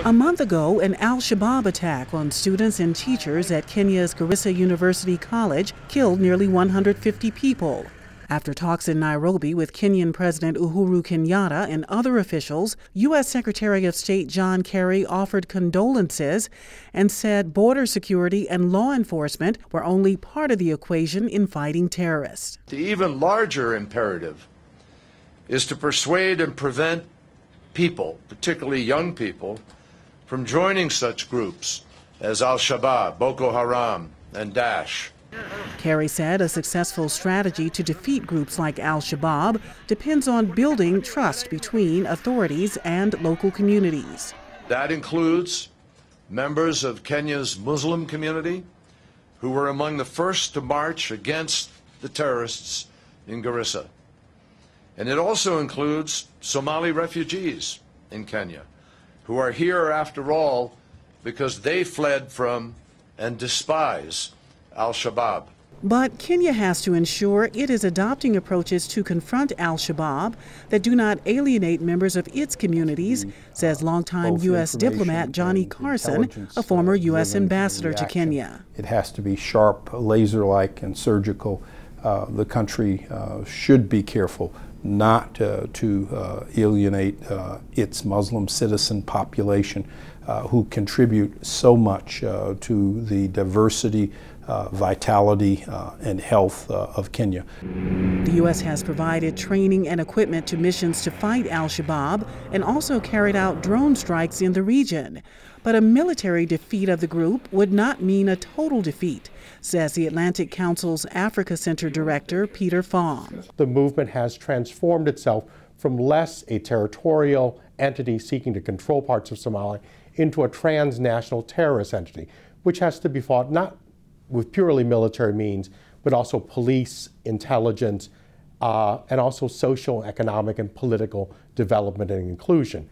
A month ago, an al-Shabaab attack on students and teachers at Kenya's Garissa University College killed nearly 150 people. After talks in Nairobi with Kenyan President Uhuru Kenyatta and other officials, U.S. Secretary of State John Kerry offered condolences and said border security and law enforcement were only part of the equation in fighting terrorists. The even larger imperative is to persuade and prevent people, particularly young people, from joining such groups as al-Shabaab, Boko Haram, and Daesh. Kerry said a successful strategy to defeat groups like al-Shabaab depends on building trust between authorities and local communities. That includes members of Kenya's Muslim community, who were among the first to march against the terrorists in Garissa. And it also includes Somali refugees in Kenya, who are here, after all, because they fled from and despise al-Shabaab. But Kenya has to ensure it is adopting approaches to confront al-Shabaab that do not alienate members of its communities, says longtime U.S. diplomat Johnny Carson, a former U.S. ambassador to Kenya. It has to be sharp, laser-like, and surgical. The country should be careful not to alienate its Muslim citizen population who contribute so much to the diversity, vitality, and health of Kenya. The U.S. has provided training and equipment to missions to fight al-Shabaab and also carried out drone strikes in the region. But a military defeat of the group would not mean a total defeat, says the Atlantic Council's Africa Center Director, Peter Fong. The movement has transformed itself from less a territorial entity seeking to control parts of Somalia into a transnational terrorist entity, which has to be fought not with purely military means, but also police, intelligence, and also social, economic, and political development and inclusion.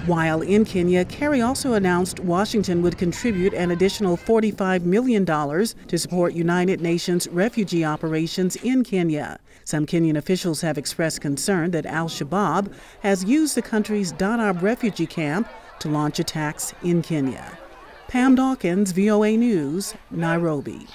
While in Kenya, Kerry also announced Washington would contribute an additional $45 million to support United Nations refugee operations in Kenya. Some Kenyan officials have expressed concern that al-Shabaab has used the country's Dadaab refugee camp to launch attacks in Kenya. Pam Dockins, VOA News, Nairobi.